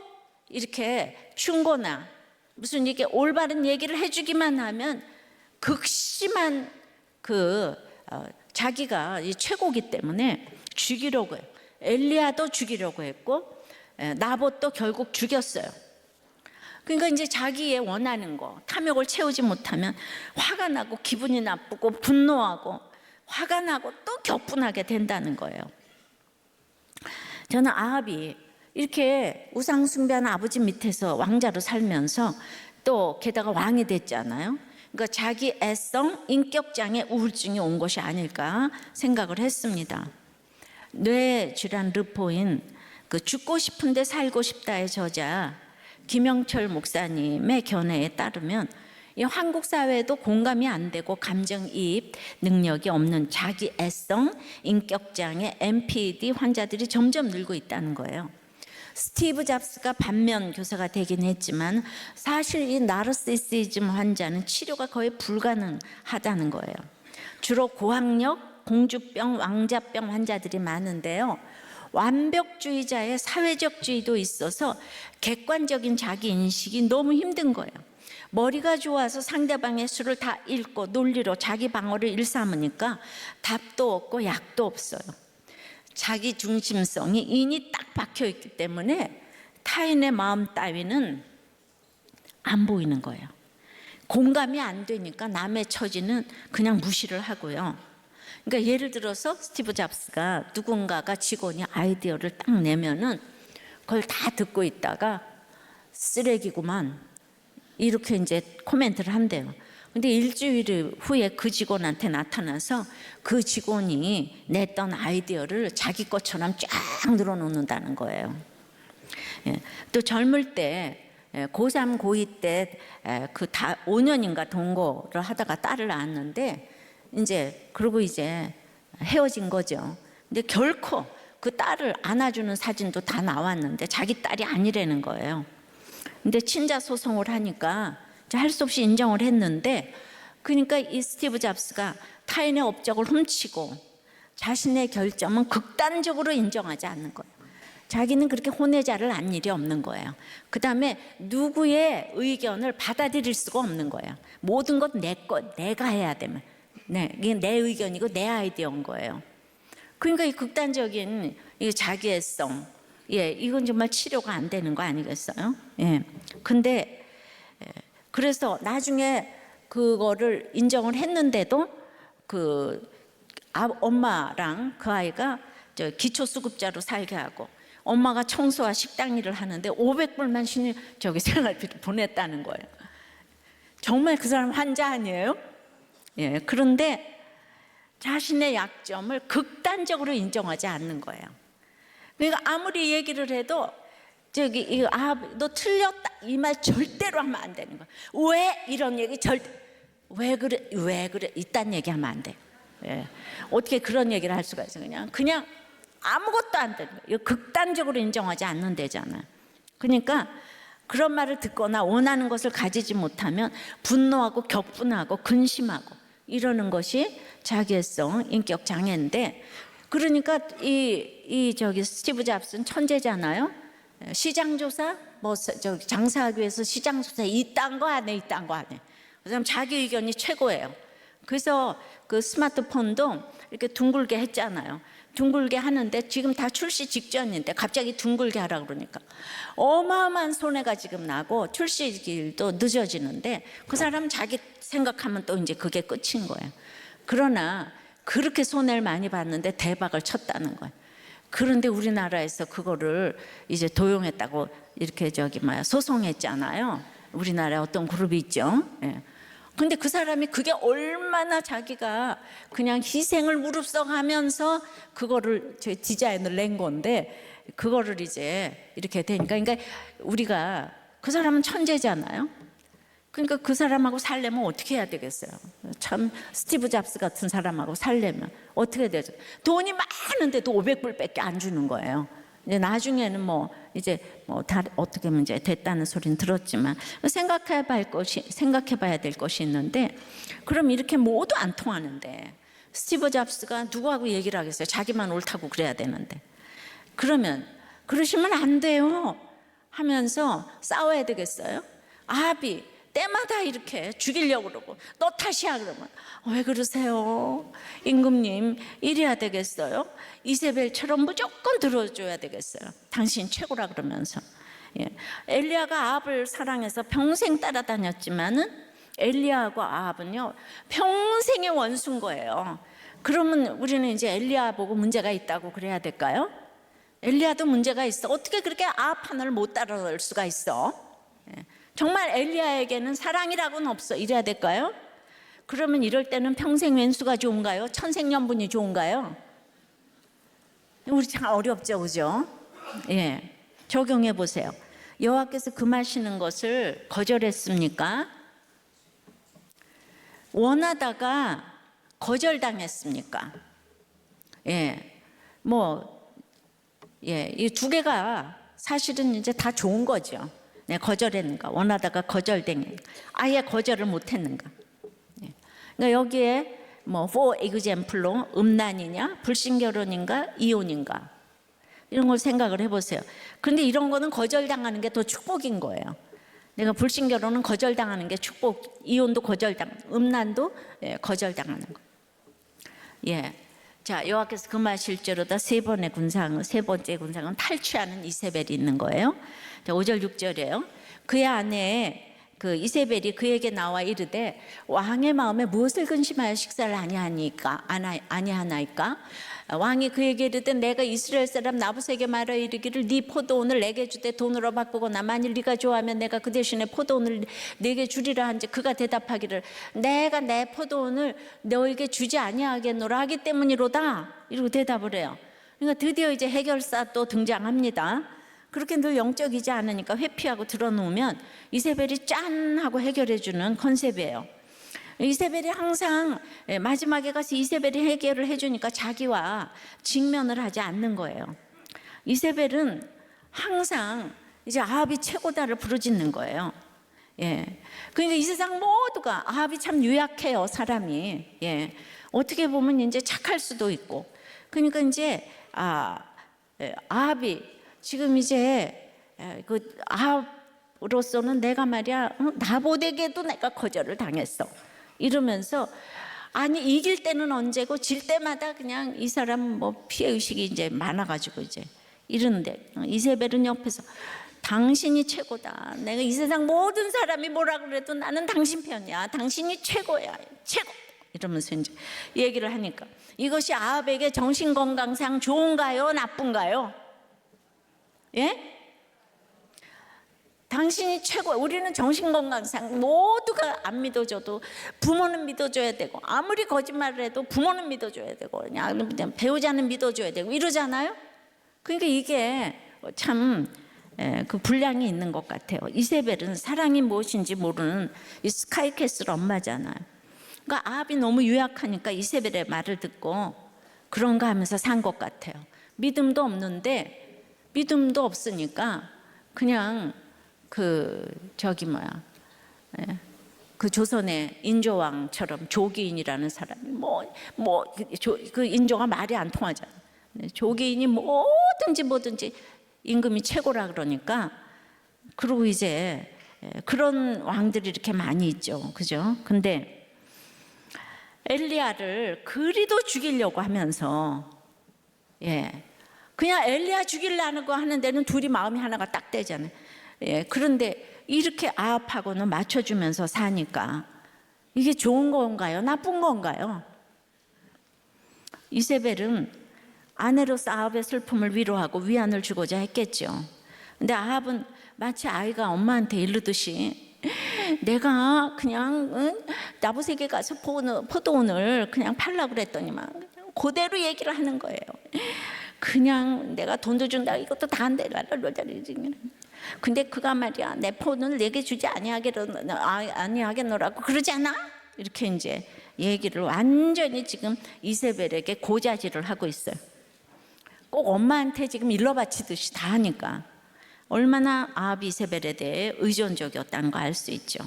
이렇게 충고나 무슨 이게 올바른 얘기를 해주기만 하면 극심한 자기가 최고기 때문에 죽이려고 해요. 엘리야도 죽이려고 했고 나봇도 결국 죽였어요. 그러니까 이제 자기의 원하는 거 탐욕을 채우지 못하면 화가 나고 기분이 나쁘고 분노하고 화가 나고 또 격분하게 된다는 거예요. 저는 아합이 이렇게 우상 숭배하는 아버지 밑에서 왕자로 살면서 또 게다가 왕이 됐잖아요. 그러니까 자기 애성, 인격장애, 우울증이 온 것이 아닐까 생각을 했습니다. 뇌질환 르포인 죽고 싶은데 살고 싶다의 저자 김영철 목사님의 견해에 따르면 이 한국 사회에도 공감이 안 되고 감정이입 능력이 없는 자기 애성, 인격장애, MPD 환자들이 점점 늘고 있다는 거예요. 스티브 잡스가 반면 교사가 되긴 했지만 사실 이 나르시시즘 환자는 치료가 거의 불가능하다는 거예요. 주로 고학력, 공주병, 왕자병 환자들이 많은데요. 완벽주의자의 사회적주의도 있어서 객관적인 자기 인식이 너무 힘든 거예요. 머리가 좋아서 상대방의 수를 다 읽고 논리로 자기 방어를 일삼으니까 답도 없고 약도 없어요. 자기 중심성이 인이 딱 박혀 있기 때문에 타인의 마음 따위는 안 보이는 거예요. 공감이 안 되니까 남의 처지는 그냥 무시를 하고요. 그러니까 예를 들어서 스티브 잡스가 누군가가 직원이 아이디어를 딱 내면은 그걸 다 듣고 있다가 쓰레기구만 이렇게 이제 코멘트를 한대요. 근데 일주일 후에 그 직원한테 나타나서 그 직원이 냈던 아이디어를 자기 것처럼 쫙 늘어놓는다는 거예요. 또 젊을 때 고3, 고2 때 그 다 5년인가 동거를 하다가 딸을 낳았는데 그러고 이제 헤어진 거죠. 근데 결코 그 딸을 안아주는 사진도 다 나왔는데 자기 딸이 아니라는 거예요. 근데 친자 소송을 하니까 할 수 없이 인정을 했는데, 그러니까 이 스티브 잡스가 타인의 업적을 훔치고 자신의 결점은 극단적으로 인정하지 않는 거예요. 자기는 그렇게 혼외자를 안 일이 없는 거예요. 그 다음에 누구의 의견을 받아들일 수가 없는 거예요. 모든 것 내 것, 내가 해야 되면. 이게 내 의견이고 내 아이디어인 거예요. 그러니까 이 극단적인 이 자기애성, 이건 정말 치료가 안 되는 거 아니겠어요? 근데 그래서 나중에 그거를 인정을 했는데도 엄마랑 그 아이가 기초수급자로 살게 하고 엄마가 청소와 식당 일을 하는데 500불만 생활비를 보냈다는 거예요. 정말 그 사람 환자 아니에요? 그런데 자신의 약점을 극단적으로 인정하지 않는 거예요. 그러니까 아무리 얘기를 해도 너 틀렸다 이 말 절대로 하면 안 되는 거야. 왜 이런 얘기 왜 그래 이딴 얘기하면 안 돼. 어떻게 그런 얘기를 할 수가 있어? 그냥 아무것도 안 되는 거예요. 극단적으로 인정하지 않는 데잖아. 그러니까 그런 말을 듣거나 원하는 것을 가지지 못하면 분노하고 격분하고 근심하고 이러는 것이 자기애성 인격 장애인데, 그러니까 스티브 잡스는 천재잖아요. 시장조사 장사하기 위해서 시장조사 이딴 거 안 해. 그다음 자기 의견이 최고예요. 그래서 그 스마트폰도 이렇게 둥글게 했잖아요. 둥글게 하는데 지금 다 출시 직전인데 갑자기 둥글게 하라 그러니까 어마어마한 손해가 지금 나고 출시일도 늦어지는데 그 사람은 자기 생각하면 또 이제 그게 끝인 거예요. 그러나 그렇게 손해를 많이 봤는데 대박을 쳤다는 거예요. 그런데 우리나라에서 그거를 이제 도용했다고 이렇게 소송했잖아요. 우리나라에 어떤 그룹이 있죠. 근데 그 사람이 그게 얼마나 자기가 그냥 희생을 무릅써가면서 그거를 디자인을 낸 건데 그거를 이제 이렇게 되니까, 그러니까 우리가 그 사람은 천재잖아요. 그러니까 그 사람하고 살려면 어떻게 해야 되겠어요? 참 스티브 잡스 같은 사람하고 살려면 어떻게 되죠? 돈이 많은데도 500불밖에 안 주는 거예요. 이제 나중에는 다 어떻게 문제 됐다는 소리는 들었지만 생각해봐야 될 것이 있는데, 그럼 이렇게 모두 안 통하는데 스티브 잡스가 누구하고 얘기를 하겠어요? 자기만 옳다고 그래야 되는데. 그러시면 안 돼요 하면서 싸워야 되겠어요? 아합이 때마다 이렇게 죽이려고 그러고 너 탓이야 그러면 왜 그러세요? 임금님 이래야 되겠어요? 이세벨처럼 무조건 들어줘야 되겠어요? 당신 최고라 그러면서. 엘리야가 아합을 사랑해서 평생 따라다녔지만은 엘리야하고 아합은요 평생의 원수인 거예요. 그러면 우리는 이제 엘리야 보고 문제가 있다고 그래야 될까요? 엘리야도 문제가 있어. 어떻게 그렇게 아합 하나를 못 따라올 수가 있어? 정말 엘리야에게는 사랑이라고는 없어 이래야 될까요? 그러면 이럴 때는 평생 왼수가 좋은가요? 천생연분이 좋은가요? 우리 참 어렵죠, 그죠? 적용해 보세요. 여호와께서 금하시는 것을 거절했습니까? 원하다가 거절당했습니까? 이 두 개가 사실은 이제 다 좋은 거죠. 거절했는가, 원하다가 거절당했는가, 아예 거절을 못했는가. 그러니까 여기에 뭐 for example로 음란이냐, 불신결혼인가, 이혼인가 이런 걸 생각을 해보세요. 그런데 이런 거는 거절당하는 게 더 축복인 거예요. 내가 불신결혼은 거절당하는 게 축복, 이혼도 음란도 거절당하는 거. 예. 자, 여호와께서 금하실지로다 세 번째 군상은 탈취하는 이세벨이 있는 거예요. 자, 5절 6절이에요. 그의 아내 그 이세벨이 그에게 나와 이르되 왕의 마음에 무엇을 근심하여 식사를 아니하나이까? 왕이 그에게 이르되 내가 이스라엘 사람 나봇에게 말하 이르기를 네 포도원을 내게 주되 돈으로 바꾸거나 만일 네가 좋아하면 내가 그 대신에 포도원을 내게 주리라 한즉 그가 대답하기를 내가 내 포도원을 너에게 주지 아니하겠노라 하기 때문이로다 이러고 대답을 해요. 그러니까 드디어 이제 해결사 또 등장합니다. 그렇게 늘 영적이지 않으니까 회피하고 들어놓으면 이세벨이 짠 하고 해결해 주는 컨셉이에요. 이세벨이 항상 마지막에 가서 이세벨이 해결을 해주니까 자기와 직면을 하지 않는 거예요. 이세벨은 항상 이제 아합이 최고다를 부르짖는 거예요. 예. 그러니까 이 세상 모두가 아합이 참 유약해요, 사람이. 예. 어떻게 보면 이제 착할 수도 있고. 그러니까 이제 아합이 지금 이제 그 아합으로서는 내가 말이야 나봇에게도 내가 거절을 당했어. 이러면서 아니 이길 때는 언제고 질 때마다 그냥 이 사람 뭐 피해 의식이 이제 많아가지고 이제 이러는데 이세벨은 옆에서 당신이 최고다. 내가 이 세상 모든 사람이 뭐라 그래도 나는 당신 편이야. 당신이 최고야, 최고. 이러면서 이제 얘기를 하니까 이것이 아합에게 정신건강상 좋은가요, 나쁜가요? 예? 당신이 최고야. 우리는 정신건강상 모두가 안 믿어줘도 부모는 믿어줘야 되고 아무리 거짓말을 해도 부모는 믿어줘야 되고 그냥 배우자는 믿어줘야 되고 이러잖아요. 그러니까 이게 참 그 분량이 있는 것 같아요. 이세벨은 사랑이 무엇인지 모르는 이 스카이캐슬 엄마잖아요. 그러니까 아합이 너무 유약하니까 이세벨의 말을 듣고 그런가 하면서 산 것 같아요. 믿음도 없으니까 그냥 그 조선의 인조왕처럼 조기인이라는 사람이 그 인조가 말이 안 통하잖아요. 조기인이 뭐든지 임금이 최고라 그러니까 그리고 이제 그런 왕들이 이렇게 많이 있죠, 그죠? 근데 엘리야를 그리도 죽이려고 하면서 그냥 엘리야 죽이려는 거 하는 데는 둘이 마음이 하나가 딱 되잖아요. 그런데 이렇게 아합하고는 맞춰주면서 사니까 이게 좋은 건가요? 나쁜 건가요? 이세벨은 아내로서 아합의 슬픔을 위로하고 위안을 주고자 했겠죠. 근데 아합은 마치 아이가 엄마한테 이르듯이 내가 그냥 나봇에게 가서 포도원을 그냥 팔라고 그랬더니만 그대로 얘기를 하는 거예요. 그냥 내가 돈도 준다 이것도 다 안 돼. 근데 그가 말이야 내 포도는 내게 주지 아니하겠노라고 그러지 않아? 이렇게 이제 얘기를 완전히 지금 이세벨에게 고자질을 하고 있어요. 꼭 엄마한테 지금 일러바치듯이 다 하니까 얼마나 아합이 이세벨에 대해 의존적이었다는 거 알 수 있죠.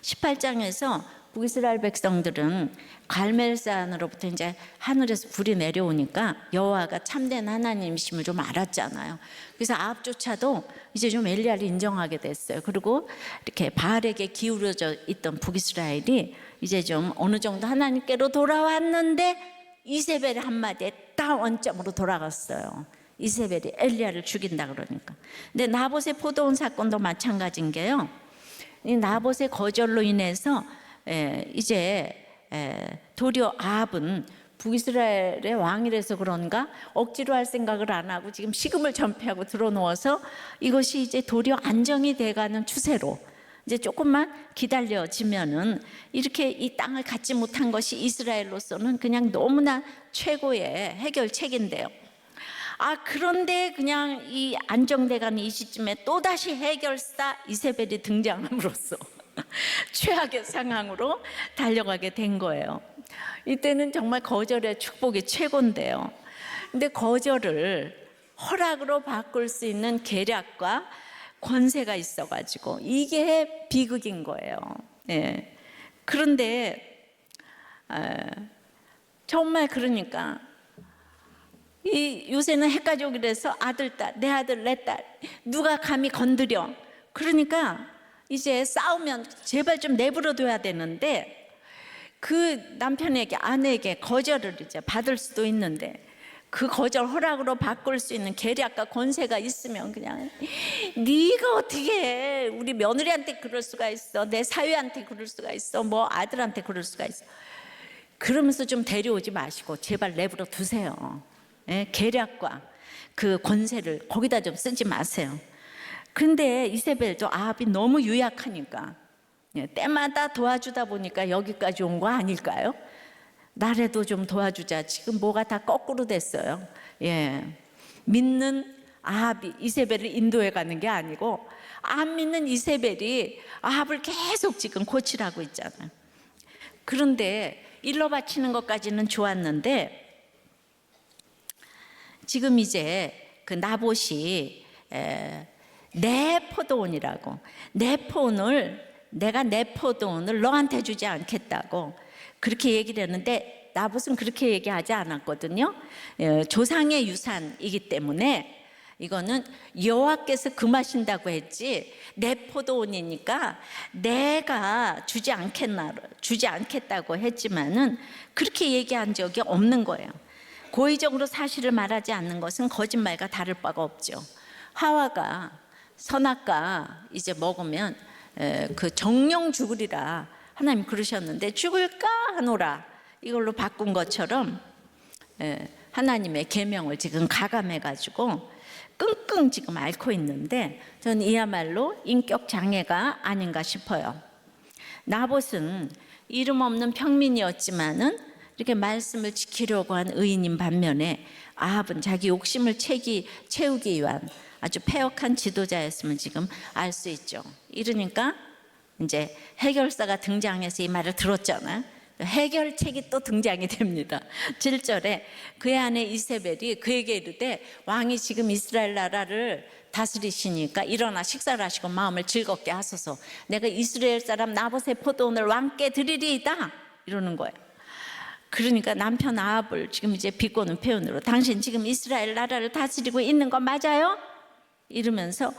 18장에서 북이스라엘 백성들은 갈멜산으로부터 이제 하늘에서 불이 내려오니까 여호와가 참된 하나님이심을 좀 알았잖아요. 그래서 아합조차도 이제 좀 엘리야를 인정하게 됐어요. 그리고 이렇게 바알에게 기울어져 있던 북이스라엘이 이제 좀 어느 정도 하나님께로 돌아왔는데 이세벨의 한마디에 딱 원점으로 돌아갔어요. 이세벨이 엘리야를 죽인다 그러니까. 근데 나봇의 포도원 사건도 마찬가지인 게요. 이 나봇의 거절로 인해서 이제 도리어 아합은 북이스라엘의 왕이라서 그런가 억지로 할 생각을 안 하고 지금 식음을 전폐하고 들어놓아서 이것이 이제 도리어 안정이 돼가는 추세로 이제 조금만 기다려지면은 이렇게 이 땅을 갖지 못한 것이 이스라엘로서는 그냥 너무나 최고의 해결책인데요. 그런데 그냥 이 안정돼가는 이 시점에 또다시 해결사 이세벨이 등장함으로써 최악의 상황으로 달려가게 된 거예요. 이때는 정말 거절의 축복이 최고인데요. 근데 거절을 허락으로 바꿀 수 있는 계략과 권세가 있어가지고 이게 비극인 거예요. 그런데 정말 그러니까 이 요새는 핵가족이라서 아들, 딸, 내 아들, 내 딸 누가 감히 건드려. 그러니까 이제 싸우면 제발 좀 내버려둬야 되는데 그 남편에게 아내에게 거절을 이제 받을 수도 있는데 그 거절 허락으로 바꿀 수 있는 계략과 권세가 있으면 그냥 네가 어떻게 해. 우리 며느리한테 그럴 수가 있어. 내 사위한테 그럴 수가 있어. 뭐 아들한테 그럴 수가 있어. 그러면서 좀 데려오지 마시고 제발 내버려 두세요. 예, 계략과 그 권세를 거기다 좀 쓰지 마세요. 근데 이세벨도 아합이 너무 유약하니까 때마다 도와주다 보니까 여기까지 온 거 아닐까요? 나라도 좀 도와주자. 지금 뭐가 다 거꾸로 됐어요. 예, 믿는 아합이 이세벨을 인도해 가는 게 아니고 안 믿는 이세벨이 아합을 계속 지금 고치라고 있잖아요. 그런데 일러 바치는 것까지는 좋았는데 지금 이제 그 나봇이 내 포도원이라고, 내가 내 포도원을 너한테 주지 않겠다고 그렇게 얘기를 했는데 나봇은 그렇게 얘기하지 않았거든요. 조상의 유산이기 때문에 이거는 여호와께서 금하신다고 했지 내 포도원이니까 내가 주지 않겠다고 했지만은 그렇게 얘기한 적이 없는 거예요. 고의적으로 사실을 말하지 않는 것은 거짓말과 다를 바가 없죠. 하와가 선악과 이제 먹으면 그 정령 죽으리라 하나님 그러셨는데 죽을까 하노라 이걸로 바꾼 것처럼 하나님의 계명을 지금 가감해 가지고 끙끙 지금 앓고 있는데 저는 이야말로 인격 장애가 아닌가 싶어요. 나봇은 이름 없는 평민이었지만은 이렇게 말씀을 지키려고 한 의인인 반면에 아합은 자기 욕심을 채우기 위한 아주 패역한 지도자였음을 지금 알 수 있죠. 이러니까 이제 해결사가 등장해서 이 말을 들었잖아요. 해결책이 또 등장이 됩니다. 7절에 그의 아내 이세벨이 그에게 이르되 왕이 지금 이스라엘 나라를 다스리시니까 일어나 식사를 하시고 마음을 즐겁게 하소서. 내가 이스라엘 사람 나봇의 포도원을 왕께 드리리이다 이러는 거예요. 그러니까 남편 아합을 지금 이제 비꼬는 표현으로 당신 지금 이스라엘 나라를 다스리고 있는 거 맞아요? 이러면서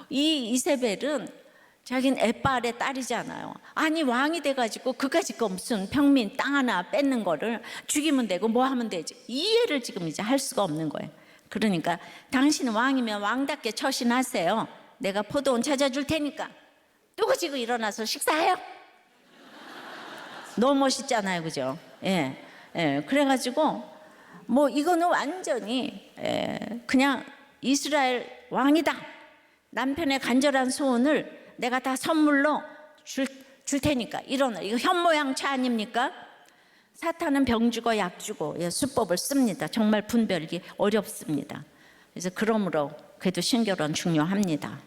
이 이세벨은 자기는 에빨의 딸이잖아요. 아니 왕이 돼가지고 그까짓 거 무슨 평민 땅 하나 뺏는 거를 죽이면 되고 뭐 하면 되지 이해를 지금 이제 할 수가 없는 거예요. 그러니까 당신은 왕이면 왕답게 처신하세요. 내가 포도원 찾아줄 테니까 뚜그지고 일어나서 식사해요. 너무 멋있잖아요, 그죠? 예, 그래가지고 뭐 이거는 완전히 그냥 이스라엘 왕이다. 남편의 간절한 소원을 내가 다 선물로 줄 테니까 일어나. 이거 현모양처 아닙니까? 사탄은 병 주고 약 주고 수법을 씁니다. 정말 분별이 어렵습니다. 그래서 그러므로 그래도 신결은 중요합니다.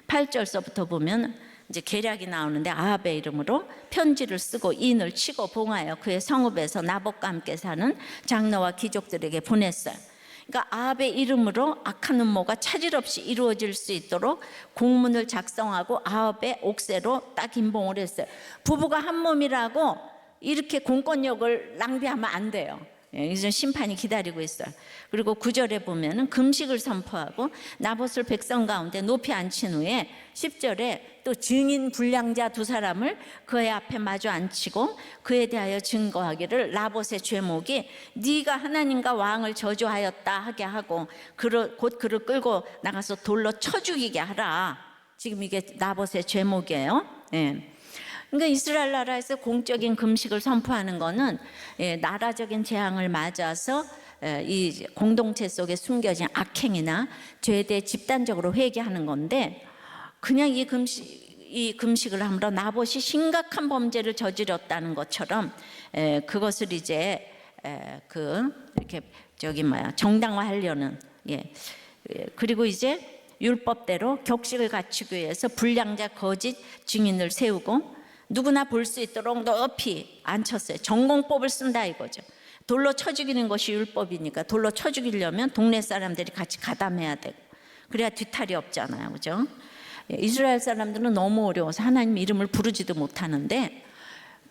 8절서부터 보면 이제 계략이 나오는데 아합의 이름으로 편지를 쓰고 인을 치고 봉하여 그의 성읍에서 나봇과 함께 사는 장로와 귀족들에게 보냈어요. 그러니까 아합의 이름으로 악한 음모가 차질 없이 이루어질 수 있도록 공문을 작성하고 아합의 옥새로 딱 임봉을 했어요. 부부가 한 몸이라고 이렇게 공권력을 낭비하면 안 돼요. 이제 심판이 기다리고 있어요. 그리고 9절에 보면은 금식을 선포하고 나봇을 백성 가운데 높이 앉힌 후에 10절에 또 증인 불량자 두 사람을 그의 앞에 마주 앉히고 그에 대하여 증거하기를 나봇의 죄목이 네가 하나님과 왕을 저주하였다 하게 하고 곧 그를 끌고 나가서 돌로 쳐 죽이게 하라. 지금 이게 나봇의 죄목이에요. 그러니까 이스라엘 나라에서 공적인 금식을 선포하는 것은 나라적인 재앙을 맞아서 이 공동체 속에 숨겨진 악행이나 죄에 대해 집단적으로 회개하는 건데 그냥 이 금식을 함으로 나봇이 심각한 범죄를 저질렀다는 것처럼 그것을 이제 이렇게 정당화하려는 그리고 이제 율법대로 격식을 갖추기 위해서 불량자 거짓 증인을 세우고 누구나 볼 수 있도록 높이 앉혔어요. 전공법을 쓴다 이거죠. 돌로 쳐 죽이는 것이 율법이니까 돌로 쳐 죽이려면 동네 사람들이 같이 가담해야 되고 그래야 뒤탈이 없잖아요, 그죠? 이스라엘 사람들은 너무 어려워서 하나님 이름을 부르지도 못하는데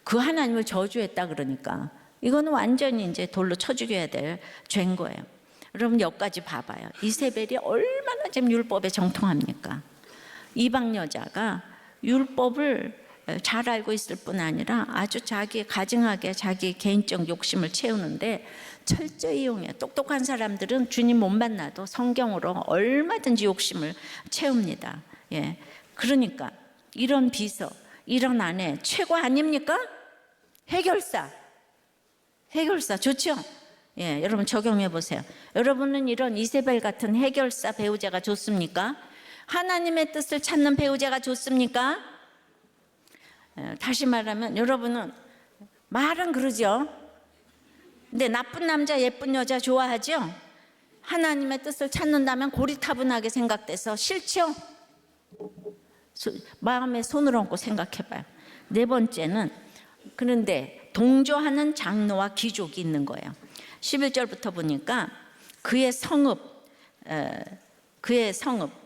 그 하나님을 저주했다 그러니까 이거는 완전히 이제 돌로 쳐 죽여야 될 죄인 거예요. 여러분 여기까지 봐봐요. 이세벨이 얼마나 지금 율법에 정통합니까? 이방 여자가 율법을 잘 알고 있을 뿐 아니라 아주 자기 가증하게 자기 개인적 욕심을 채우는데 철저히 이용해. 똑똑한 사람들은 주님 못 만나도 성경으로 얼마든지 욕심을 채웁니다. 예, 그러니까 이런 비서, 이런 아내 최고 아닙니까? 해결사 좋죠? 예, 여러분 적용해 보세요. 여러분은 이런 이세벨 같은 해결사 배우자가 좋습니까? 하나님의 뜻을 찾는 배우자가 좋습니까? 다시 말하면 여러분은 말은 그러죠. 근데 나쁜 남자 예쁜 여자 좋아하죠? 하나님의 뜻을 찾는다면 고리타분하게 생각돼서 싫죠? 마음에 손을 얹고 생각해봐요. 네 번째는 그런데 동조하는 장로와 귀족이 있는 거예요. 11절부터 보니까 그의 성읍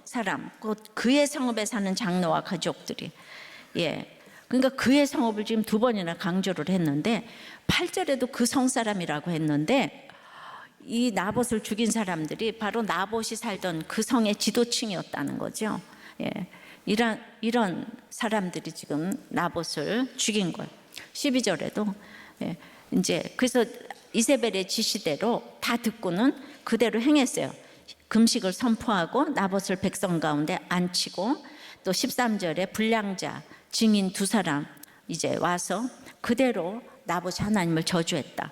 사람, 곧 그의 성읍에 사는 장로와 가족들이, 예, 그러니까 그의 성읍을 지금 두 번이나 강조를 했는데 8절에도 그 성 사람이라고 했는데 이 나봇을 죽인 사람들이 바로 나봇이 살던 그 성의 지도층이었다는 거죠. 예, 이런 사람들이 지금 나봇을 죽인 거예요. 12절에도 예, 이제 그래서 이세벨의 지시대로 다 듣고는 그대로 행했어요. 금식을 선포하고 나봇을 백성 가운데 앉히고 또 13절에 불량자 증인 두 사람 이제 와서 그대로 나봇이 하나님을 저주했다.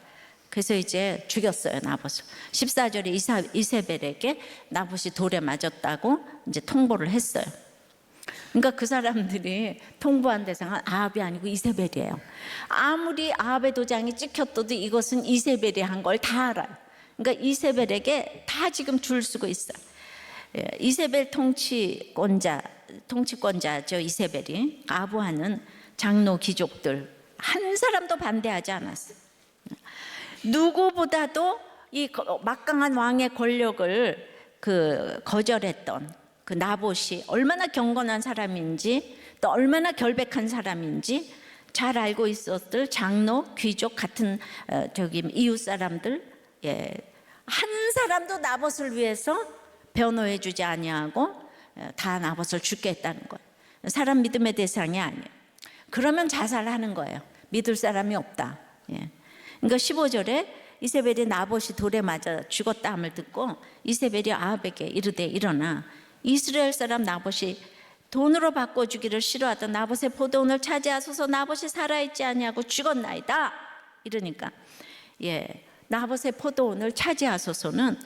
그래서 이제 죽였어요, 나봇을. 14절에 이세벨에게 나봇이 돌에 맞았다고 이제 통보를 했어요. 그러니까 그 사람들이 통보한 대상은 아합이 아니고 이세벨이에요. 아무리 아합의 도장이 찍혔어도 이것은 이세벨이 한 걸 다 알아요. 그러니까 이세벨에게 다 지금 줄 서고 있어요. 이세벨 통치권자죠. 이세벨이 아부하는 장로 귀족들 한 사람도 반대하지 않았어요. 누구보다도 이 막강한 왕의 권력을 거절했던 그 나봇이 얼마나 경건한 사람인지 또 얼마나 결백한 사람인지 잘 알고 있었을 장로, 귀족 같은 이웃 사람들, 예, 한 사람도 나봇을 위해서 변호해 주지 아니하고 다 나봇을 죽게 했다는 거예요. 사람 믿음의 대상이 아니에요. 그러면 자살하는 거예요. 믿을 사람이 없다. 예. 그러니까 15절에 이세벨이 나봇이 돌에 맞아 죽었다 함을 듣고 이세벨이 아합에게 이르되 일어나 이스라엘 사람 나봇이 돈으로 바꿔주기를 싫어하던 나봇의 포도원을 차지하소서. 나봇이 살아있지 아니하고 죽었나이다. 이러니까 예, 나봇의 포도원을 차지하소서는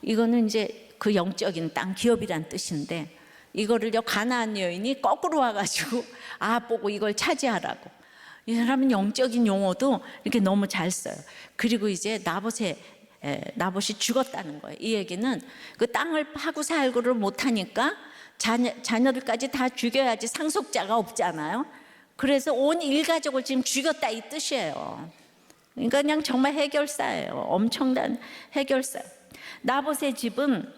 이거는 이제 그 영적인 땅 기업이란 뜻인데 이거를요 가나안 여인이 거꾸로 와가지고 아합 보고 이걸 차지하라고. 이 사람은 영적인 용어도 이렇게 너무 잘 써요. 그리고 이제 나봇이 죽었다는 거예요. 이 얘기는 그 땅을 파고 살고를 못하니까 자녀들까지 다 죽여야지 상속자가 없잖아요. 그래서 온 일가족을 지금 죽였다 이 뜻이에요. 그러니까 그냥 정말 해결사예요. 엄청난 해결사. 나봇의 집은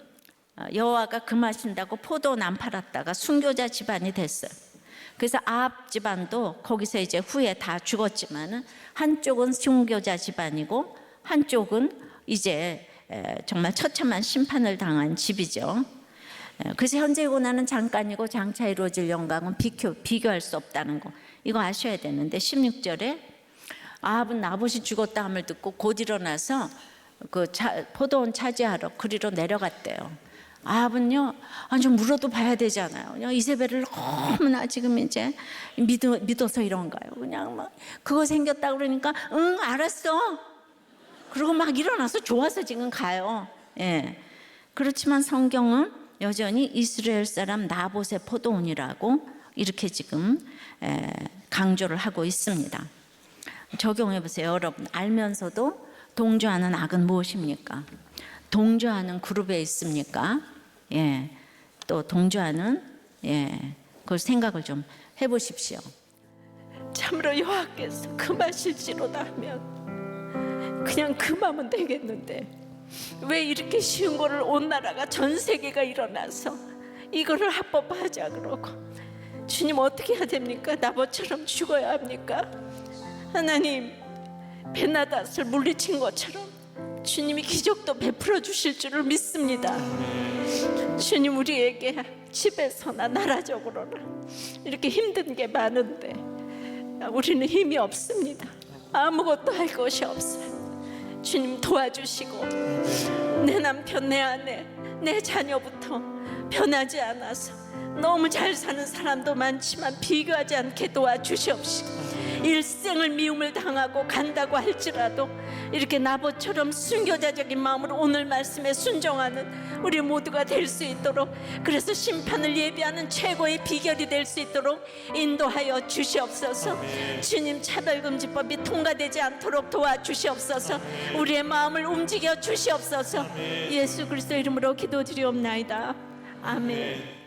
여호와가 금하신다고 포도원 안 팔았다가 순교자 집안이 됐어요. 그래서 아합 집안도 거기서 이제 후에 다 죽었지만은 한쪽은 순교자 집안이고 한쪽은 이제 정말 처참한 심판을 당한 집이죠. 그래서 현재 고난은 잠깐이고 장차 이루어질 영광은 비교할 수 없다는 거 이거 아셔야 되는데 16절에 아합은 나봇이 죽었다 함을 듣고 곧 일어나서 포도원 차지하러 그리로 내려갔대요. 아합은요, 좀 물어도 봐야 되잖아요. 그냥 이세벨을 너무나 지금 이제 믿어서 이런가요? 그냥 막 그거 생겼다 그러니까 응 알았어. 그리고 막 일어나서 좋아서 지금 가요. 예. 그렇지만 성경은 여전히 이스라엘 사람 나봇의 포도원이라고 이렇게 지금 강조를 하고 있습니다. 적용해 보세요, 여러분. 알면서도 동조하는 악은 무엇입니까? 동조하는 그룹에 있습니까? 예, 또 동조하는 그걸 생각을 좀 해보십시오. 참으로 여호와께서 금하실지로다 하면 그냥 금하면 되겠는데 왜 이렇게 쉬운 거를 온 나라가 전 세계가 일어나서 이거를 합법화하자 그러고 주님 어떻게 해야 됩니까? 나봇처럼 죽어야 합니까? 하나님, 베나닷을 물리친 것처럼 주님이 기적도 베풀어 주실 줄을 믿습니다. 주님, 우리에게 집에서나 나라적으로나 이렇게 힘든 게 많은데 우리는 힘이 없습니다. 아무것도 할 것이 없어요. 주님 도와주시고 내 남편, 내 아내, 내 자녀부터 변하지 않아서 너무 잘 사는 사람도 많지만 비교하지 않게 도와주시옵시고, 일생을 미움을 당하고 간다고 할지라도 이렇게 나봇처럼 순교자적인 마음으로 오늘 말씀에 순종하는 우리 모두가 될 수 있도록, 그래서 심판을 예비하는 최고의 비결이 될 수 있도록 인도하여 주시옵소서. 주님, 차별금지법이 통과되지 않도록 도와주시옵소서. 우리의 마음을 움직여 주시옵소서. 예수 그리스도 이름으로 기도드리옵나이다. 아멘.